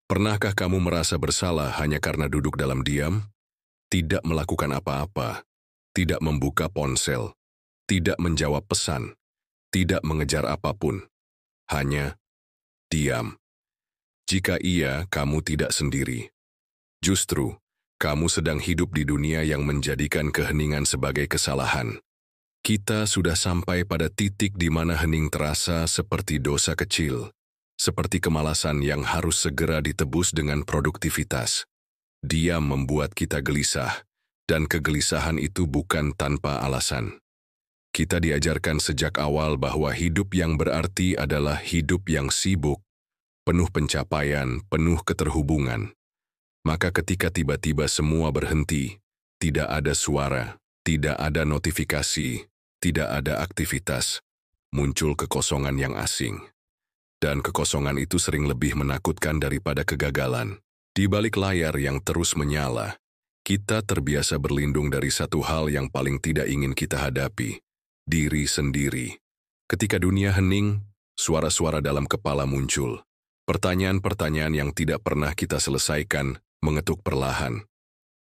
Pernahkah kamu merasa bersalah hanya karena duduk dalam diam, tidak melakukan apa-apa, tidak membuka ponsel, tidak menjawab pesan, tidak mengejar apapun, hanya diam? Jika iya, kamu tidak sendiri. Justru, kamu sedang hidup di dunia yang menjadikan keheningan sebagai kesalahan. Kita sudah sampai pada titik di mana hening terasa seperti dosa kecil, seperti kemalasan yang harus segera ditebus dengan produktivitas. Diam membuat kita gelisah, dan kegelisahan itu bukan tanpa alasan. Kita diajarkan sejak awal bahwa hidup yang berarti adalah hidup yang sibuk, penuh pencapaian, penuh keterhubungan. Maka ketika tiba-tiba semua berhenti, tidak ada suara, tidak ada notifikasi, tidak ada aktivitas, muncul kekosongan yang asing. Dan kekosongan itu sering lebih menakutkan daripada kegagalan. Di balik layar yang terus menyala, kita terbiasa berlindung dari satu hal yang paling tidak ingin kita hadapi, diri sendiri. Ketika dunia hening, suara-suara dalam kepala muncul. Pertanyaan-pertanyaan yang tidak pernah kita selesaikan mengetuk perlahan.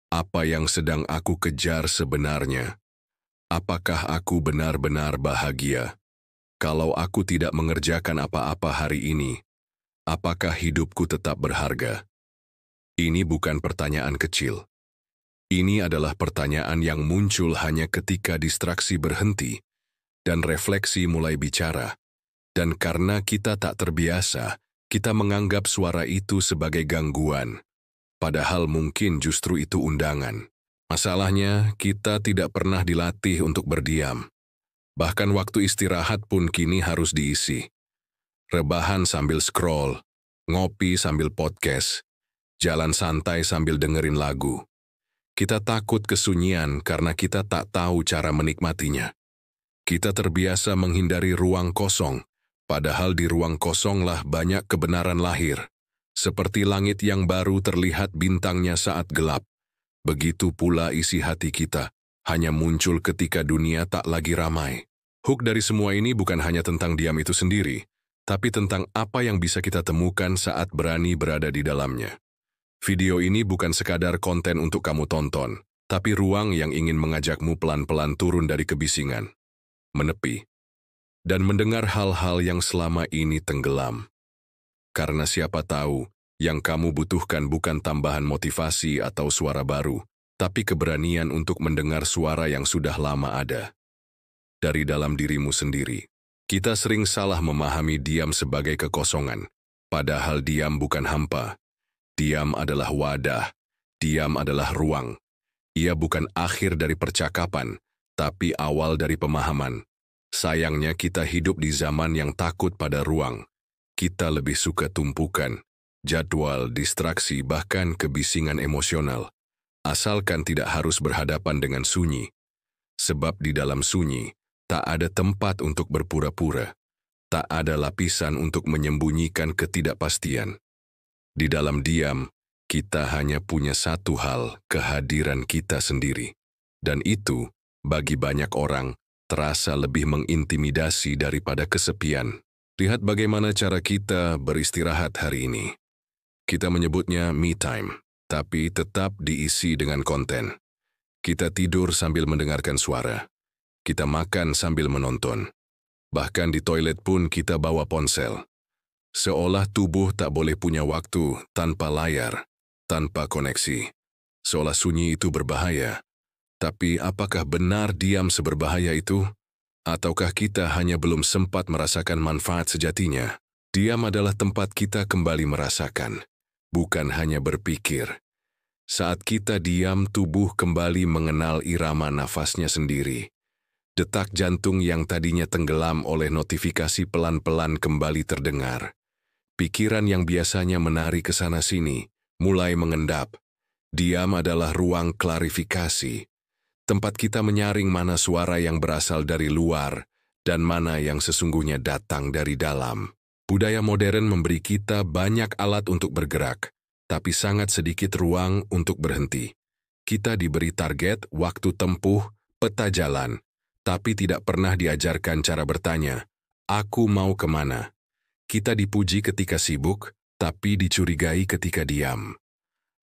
Apa yang sedang aku kejar sebenarnya? Apakah aku benar-benar bahagia? Kalau aku tidak mengerjakan apa-apa hari ini, apakah hidupku tetap berharga? Ini bukan pertanyaan kecil. Ini adalah pertanyaan yang muncul hanya ketika distraksi berhenti dan refleksi mulai bicara. Dan karena kita tak terbiasa, kita menganggap suara itu sebagai gangguan. Padahal mungkin justru itu undangan. Masalahnya, kita tidak pernah dilatih untuk berdiam. Bahkan waktu istirahat pun kini harus diisi. Rebahan sambil scroll, ngopi sambil podcast, jalan santai sambil dengerin lagu. Kita takut kesunyian karena kita tak tahu cara menikmatinya. Kita terbiasa menghindari ruang kosong, padahal di ruang kosonglah banyak kebenaran lahir. Seperti langit yang baru terlihat bintangnya saat gelap. Begitu pula isi hati kita, hanya muncul ketika dunia tak lagi ramai. Hook dari semua ini bukan hanya tentang diam itu sendiri, tapi tentang apa yang bisa kita temukan saat berani berada di dalamnya. Video ini bukan sekadar konten untuk kamu tonton, tapi ruang yang ingin mengajakmu pelan-pelan turun dari kebisingan, menepi, dan mendengar hal-hal yang selama ini tenggelam. Karena siapa tahu, yang kamu butuhkan bukan tambahan motivasi atau suara baru, tapi keberanian untuk mendengar suara yang sudah lama ada. Dari dalam dirimu sendiri. Kita sering salah memahami diam sebagai kekosongan, padahal diam bukan hampa. Diam adalah wadah, diam adalah ruang. Ia bukan akhir dari percakapan, tapi awal dari pemahaman. Sayangnya kita hidup di zaman yang takut pada ruang. Kita lebih suka tumpukan, jadwal, distraksi, bahkan kebisingan emosional. Asalkan tidak harus berhadapan dengan sunyi. Sebab di dalam sunyi, tak ada tempat untuk berpura-pura. Tak ada lapisan untuk menyembunyikan ketidakpastian. Di dalam diam, kita hanya punya satu hal, kehadiran kita sendiri. Dan itu, bagi banyak orang, terasa lebih mengintimidasi daripada kesepian. Lihat bagaimana cara kita beristirahat hari ini. Kita menyebutnya me time, tapi tetap diisi dengan konten. Kita tidur sambil mendengarkan suara. Kita makan sambil menonton. Bahkan di toilet pun kita bawa ponsel. Seolah tubuh tak boleh punya waktu tanpa layar, tanpa koneksi. Seolah sunyi itu berbahaya. Tapi apakah benar diam seberbahaya itu? Ataukah kita hanya belum sempat merasakan manfaat sejatinya? Diam adalah tempat kita kembali merasakan, bukan hanya berpikir. Saat kita diam, tubuh kembali mengenal irama nafasnya sendiri. Detak jantung yang tadinya tenggelam oleh notifikasi pelan-pelan kembali terdengar. Pikiran yang biasanya menari ke sana-sini, mulai mengendap. Diam adalah ruang klarifikasi. Tempat kita menyaring mana suara yang berasal dari luar dan mana yang sesungguhnya datang dari dalam. Budaya modern memberi kita banyak alat untuk bergerak, tapi sangat sedikit ruang untuk berhenti. Kita diberi target, waktu tempuh, peta jalan, tapi tidak pernah diajarkan cara bertanya, aku mau kemana? Kita dipuji ketika sibuk, tapi dicurigai ketika diam.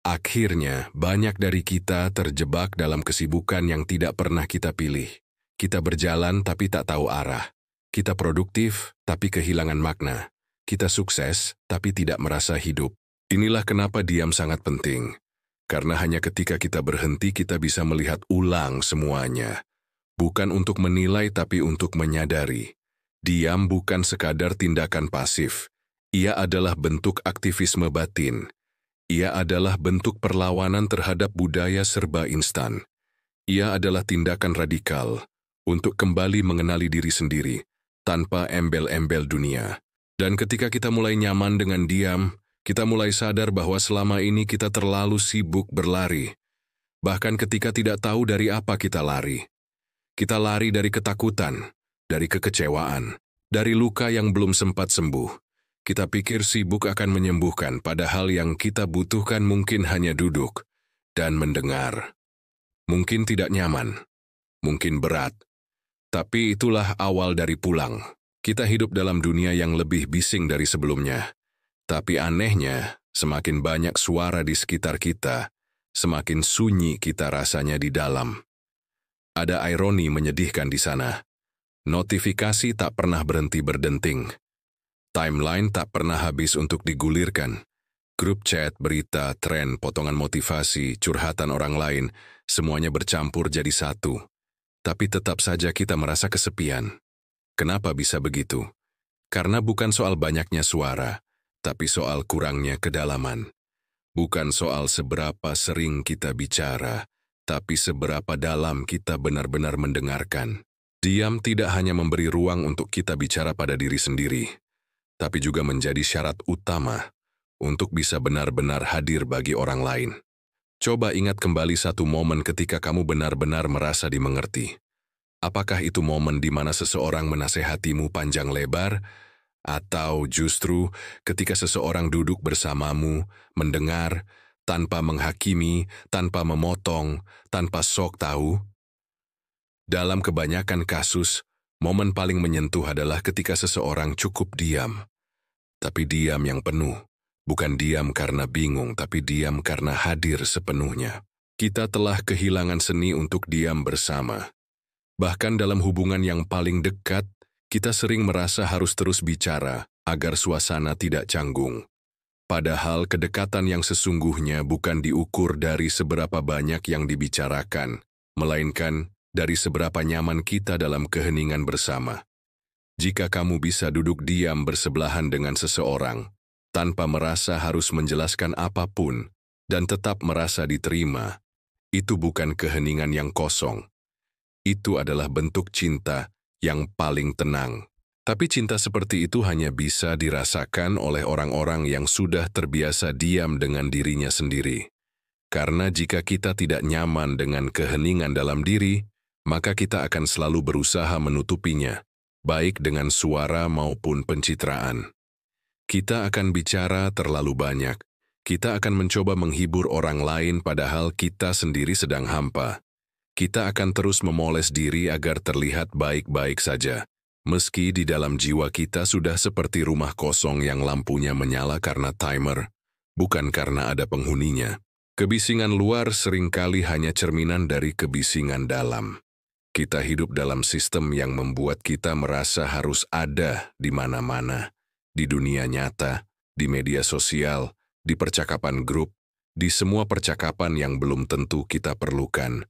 Akhirnya, banyak dari kita terjebak dalam kesibukan yang tidak pernah kita pilih. Kita berjalan tapi tak tahu arah. Kita produktif tapi kehilangan makna. Kita sukses tapi tidak merasa hidup. Inilah kenapa diam sangat penting. Karena hanya ketika kita berhenti kita bisa melihat ulang semuanya. Bukan untuk menilai tapi untuk menyadari. Diam bukan sekadar tindakan pasif. Ia adalah bentuk aktivisme batin. Ia adalah bentuk perlawanan terhadap budaya serba instan. Ia adalah tindakan radikal untuk kembali mengenali diri sendiri tanpa embel-embel dunia. Dan ketika kita mulai nyaman dengan diam, kita mulai sadar bahwa selama ini kita terlalu sibuk berlari. Bahkan ketika tidak tahu dari apa kita lari. Kita lari dari ketakutan, dari kekecewaan, dari luka yang belum sempat sembuh. Kita pikir sibuk akan menyembuhkan, padahal yang kita butuhkan mungkin hanya duduk dan mendengar. Mungkin tidak nyaman, mungkin berat. Tapi itulah awal dari pulang. Kita hidup dalam dunia yang lebih bising dari sebelumnya. Tapi anehnya, semakin banyak suara di sekitar kita, semakin sunyi kita rasanya di dalam. Ada ironi menyedihkan di sana. Notifikasi tak pernah berhenti berdenting. Timeline tak pernah habis untuk digulirkan. Grup chat, berita, tren, potongan motivasi, curhatan orang lain, semuanya bercampur jadi satu. Tapi tetap saja kita merasa kesepian. Kenapa bisa begitu? Karena bukan soal banyaknya suara, tapi soal kurangnya kedalaman. Bukan soal seberapa sering kita bicara, tapi seberapa dalam kita benar-benar mendengarkan. Diam tidak hanya memberi ruang untuk kita bicara pada diri sendiri, tapi juga menjadi syarat utama untuk bisa benar-benar hadir bagi orang lain. Coba ingat kembali satu momen ketika kamu benar-benar merasa dimengerti. Apakah itu momen di mana seseorang menasehatimu panjang lebar, atau justru ketika seseorang duduk bersamamu, mendengar, tanpa menghakimi, tanpa memotong, tanpa sok tahu? Dalam kebanyakan kasus, momen paling menyentuh adalah ketika seseorang cukup diam. Tapi diam yang penuh. Bukan diam karena bingung, tapi diam karena hadir sepenuhnya. Kita telah kehilangan seni untuk diam bersama. Bahkan dalam hubungan yang paling dekat, kita sering merasa harus terus bicara agar suasana tidak canggung. Padahal kedekatan yang sesungguhnya bukan diukur dari seberapa banyak yang dibicarakan, melainkan dari seberapa nyaman kita dalam keheningan bersama. Jika kamu bisa duduk diam bersebelahan dengan seseorang, tanpa merasa harus menjelaskan apapun, dan tetap merasa diterima, itu bukan keheningan yang kosong. Itu adalah bentuk cinta yang paling tenang. Tapi cinta seperti itu hanya bisa dirasakan oleh orang-orang yang sudah terbiasa diam dengan dirinya sendiri. Karena jika kita tidak nyaman dengan keheningan dalam diri, maka kita akan selalu berusaha menutupinya, baik dengan suara maupun pencitraan. Kita akan bicara terlalu banyak. Kita akan mencoba menghibur orang lain padahal kita sendiri sedang hampa. Kita akan terus memoles diri agar terlihat baik-baik saja, meski di dalam jiwa kita sudah seperti rumah kosong yang lampunya menyala karena timer, bukan karena ada penghuninya. Kebisingan luar seringkali hanya cerminan dari kebisingan dalam. Kita hidup dalam sistem yang membuat kita merasa harus ada di mana-mana, di dunia nyata, di media sosial, di percakapan grup, di semua percakapan yang belum tentu kita perlukan.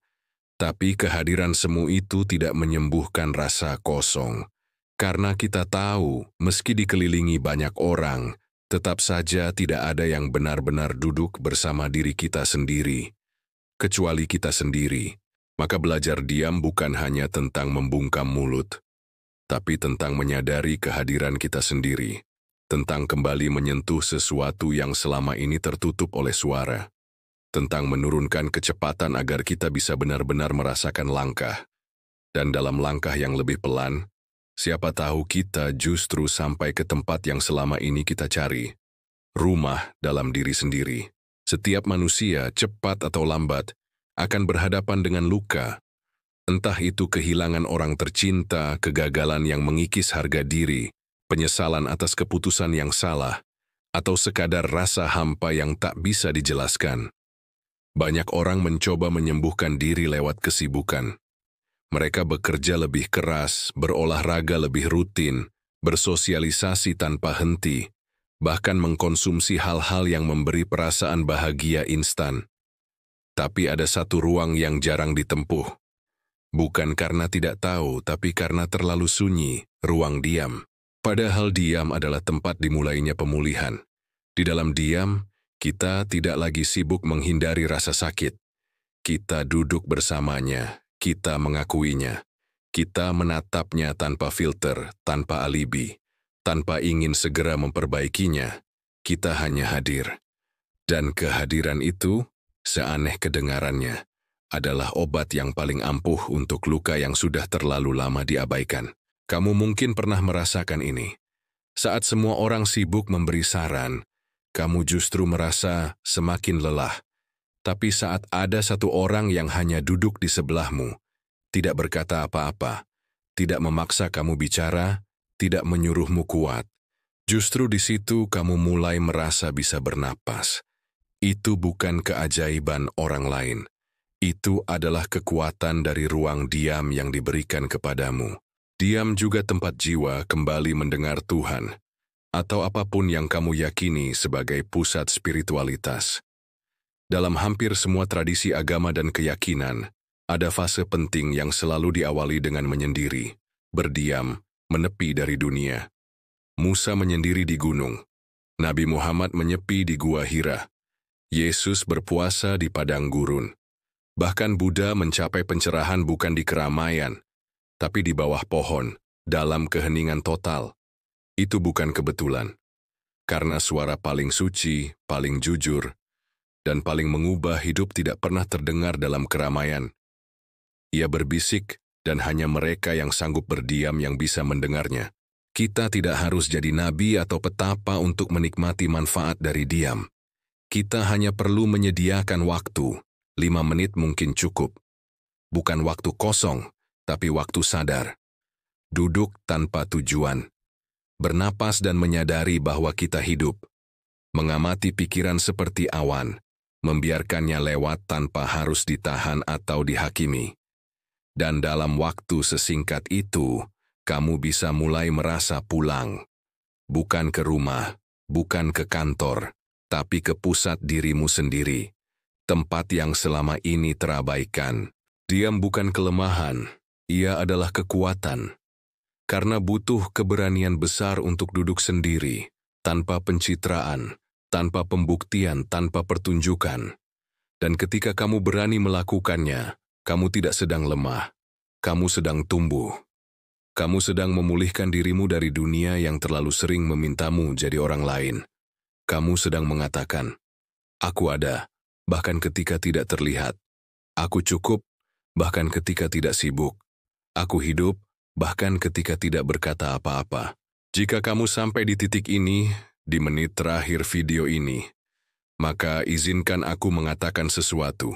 Tapi kehadiran semu itu tidak menyembuhkan rasa kosong. Karena kita tahu, meski dikelilingi banyak orang, tetap saja tidak ada yang benar-benar duduk bersama diri kita sendiri. Kecuali kita sendiri, maka belajar diam bukan hanya tentang membungkam mulut, tapi tentang menyadari kehadiran kita sendiri, tentang kembali menyentuh sesuatu yang selama ini tertutup oleh suara, tentang menurunkan kecepatan agar kita bisa benar-benar merasakan langkah. Dan dalam langkah yang lebih pelan, siapa tahu kita justru sampai ke tempat yang selama ini kita cari. Rumah dalam diri sendiri. Setiap manusia, cepat atau lambat, akan berhadapan dengan luka. Entah itu kehilangan orang tercinta, kegagalan yang mengikis harga diri, penyesalan atas keputusan yang salah, atau sekadar rasa hampa yang tak bisa dijelaskan. Banyak orang mencoba menyembuhkan diri lewat kesibukan. Mereka bekerja lebih keras, berolahraga lebih rutin, bersosialisasi tanpa henti, bahkan mengkonsumsi hal-hal yang memberi perasaan bahagia instan. Tapi ada satu ruang yang jarang ditempuh. Bukan karena tidak tahu, tapi karena terlalu sunyi, ruang diam. Padahal diam adalah tempat dimulainya pemulihan. Di dalam diam, kita tidak lagi sibuk menghindari rasa sakit. Kita duduk bersamanya, kita mengakuinya. Kita menatapnya tanpa filter, tanpa alibi, tanpa ingin segera memperbaikinya. Kita hanya hadir. Dan kehadiran itu, seaneh kedengarannya, adalah obat yang paling ampuh untuk luka yang sudah terlalu lama diabaikan. Kamu mungkin pernah merasakan ini. Saat semua orang sibuk memberi saran, kamu justru merasa semakin lelah. Tapi saat ada satu orang yang hanya duduk di sebelahmu, tidak berkata apa-apa, tidak memaksa kamu bicara, tidak menyuruhmu kuat, justru di situ kamu mulai merasa bisa bernapas. Itu bukan keajaiban orang lain. Itu adalah kekuatan dari ruang diam yang diberikan kepadamu. Diam juga tempat jiwa kembali mendengar Tuhan, atau apapun yang kamu yakini sebagai pusat spiritualitas. Dalam hampir semua tradisi agama dan keyakinan, ada fase penting yang selalu diawali dengan menyendiri, berdiam, menepi dari dunia. Musa menyendiri di gunung. Nabi Muhammad menyepi di Gua Hira. Yesus berpuasa di padang gurun. Bahkan Buddha mencapai pencerahan bukan di keramaian, tapi di bawah pohon, dalam keheningan total. Itu bukan kebetulan. Karena suara paling suci, paling jujur, dan paling mengubah hidup tidak pernah terdengar dalam keramaian. Ia berbisik, dan hanya mereka yang sanggup berdiam yang bisa mendengarnya. Kita tidak harus jadi nabi atau petapa untuk menikmati manfaat dari diam. Kita hanya perlu menyediakan waktu. 5 menit mungkin cukup. Bukan waktu kosong, tapi waktu sadar. Duduk tanpa tujuan. Bernapas dan menyadari bahwa kita hidup. Mengamati pikiran seperti awan, membiarkannya lewat tanpa harus ditahan atau dihakimi. Dan dalam waktu sesingkat itu, kamu bisa mulai merasa pulang. Bukan ke rumah, bukan ke kantor, tapi ke pusat dirimu sendiri. Tempat yang selama ini terabaikan. Diam bukan kelemahan, ia adalah kekuatan. Karena butuh keberanian besar untuk duduk sendiri, tanpa pencitraan, tanpa pembuktian, tanpa pertunjukan. Dan ketika kamu berani melakukannya, kamu tidak sedang lemah, kamu sedang tumbuh. Kamu sedang memulihkan dirimu dari dunia yang terlalu sering memintamu jadi orang lain. Kamu sedang mengatakan, aku ada, bahkan ketika tidak terlihat. Aku cukup, bahkan ketika tidak sibuk. Aku hidup, bahkan ketika tidak berkata apa-apa. Jika kamu sampai di titik ini, di menit terakhir video ini, maka izinkan aku mengatakan sesuatu.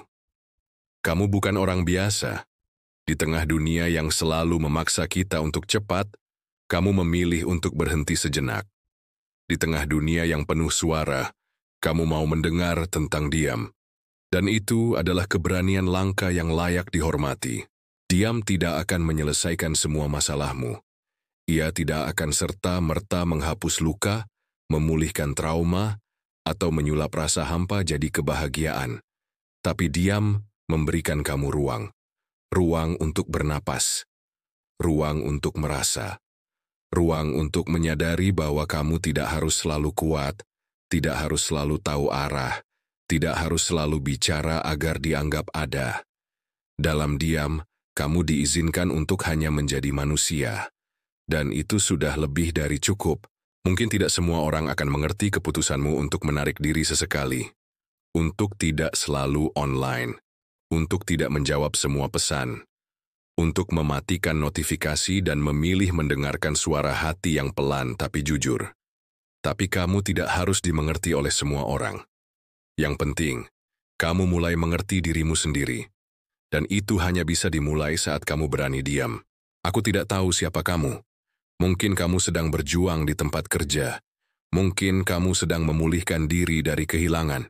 Kamu bukan orang biasa. Di tengah dunia yang selalu memaksa kita untuk cepat, kamu memilih untuk berhenti sejenak. Di tengah dunia yang penuh suara, kamu mau mendengar tentang diam. Dan itu adalah keberanian langka yang layak dihormati. Diam tidak akan menyelesaikan semua masalahmu. Ia tidak akan serta-merta menghapus luka, memulihkan trauma, atau menyulap rasa hampa jadi kebahagiaan. Tapi diam memberikan kamu ruang. Ruang untuk bernapas. Ruang untuk merasa. Ruang untuk menyadari bahwa kamu tidak harus selalu kuat, tidak harus selalu tahu arah, tidak harus selalu bicara agar dianggap ada. Dalam diam, kamu diizinkan untuk hanya menjadi manusia. Dan itu sudah lebih dari cukup. Mungkin tidak semua orang akan mengerti keputusanmu untuk menarik diri sesekali. Untuk tidak selalu online. Untuk tidak menjawab semua pesan. Untuk mematikan notifikasi dan memilih mendengarkan suara hati yang pelan tapi jujur. Tapi kamu tidak harus dimengerti oleh semua orang. Yang penting, kamu mulai mengerti dirimu sendiri. Dan itu hanya bisa dimulai saat kamu berani diam. Aku tidak tahu siapa kamu. Mungkin kamu sedang berjuang di tempat kerja. Mungkin kamu sedang memulihkan diri dari kehilangan.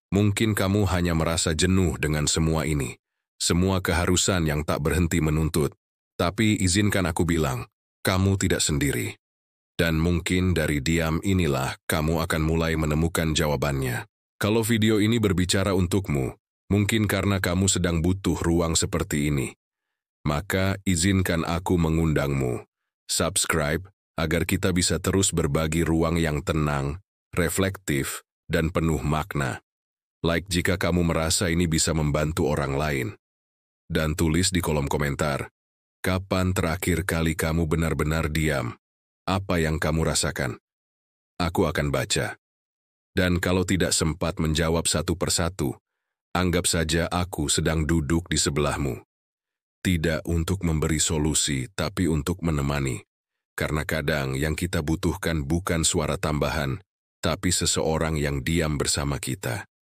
Mungkin kamu hanya merasa jenuh dengan semua ini. Semua keharusan yang tak berhenti menuntut. Tapi izinkan aku bilang, kamu tidak sendiri. Dan mungkin dari diam inilah kamu akan mulai menemukan jawabannya. Kalau video ini berbicara untukmu, mungkin karena kamu sedang butuh ruang seperti ini. Maka izinkan aku mengundangmu. Subscribe agar kita bisa terus berbagi ruang yang tenang, reflektif, dan penuh makna. Like jika kamu merasa ini bisa membantu orang lain. Dan tulis di kolom komentar, kapan terakhir kali kamu benar-benar diam? Apa yang kamu rasakan? Aku akan baca. Dan kalau tidak sempat menjawab satu persatu, anggap saja aku sedang duduk di sebelahmu. Tidak untuk memberi solusi, tapi untuk menemani. Karena kadang yang kita butuhkan bukan suara tambahan, tapi seseorang yang diam bersama kita.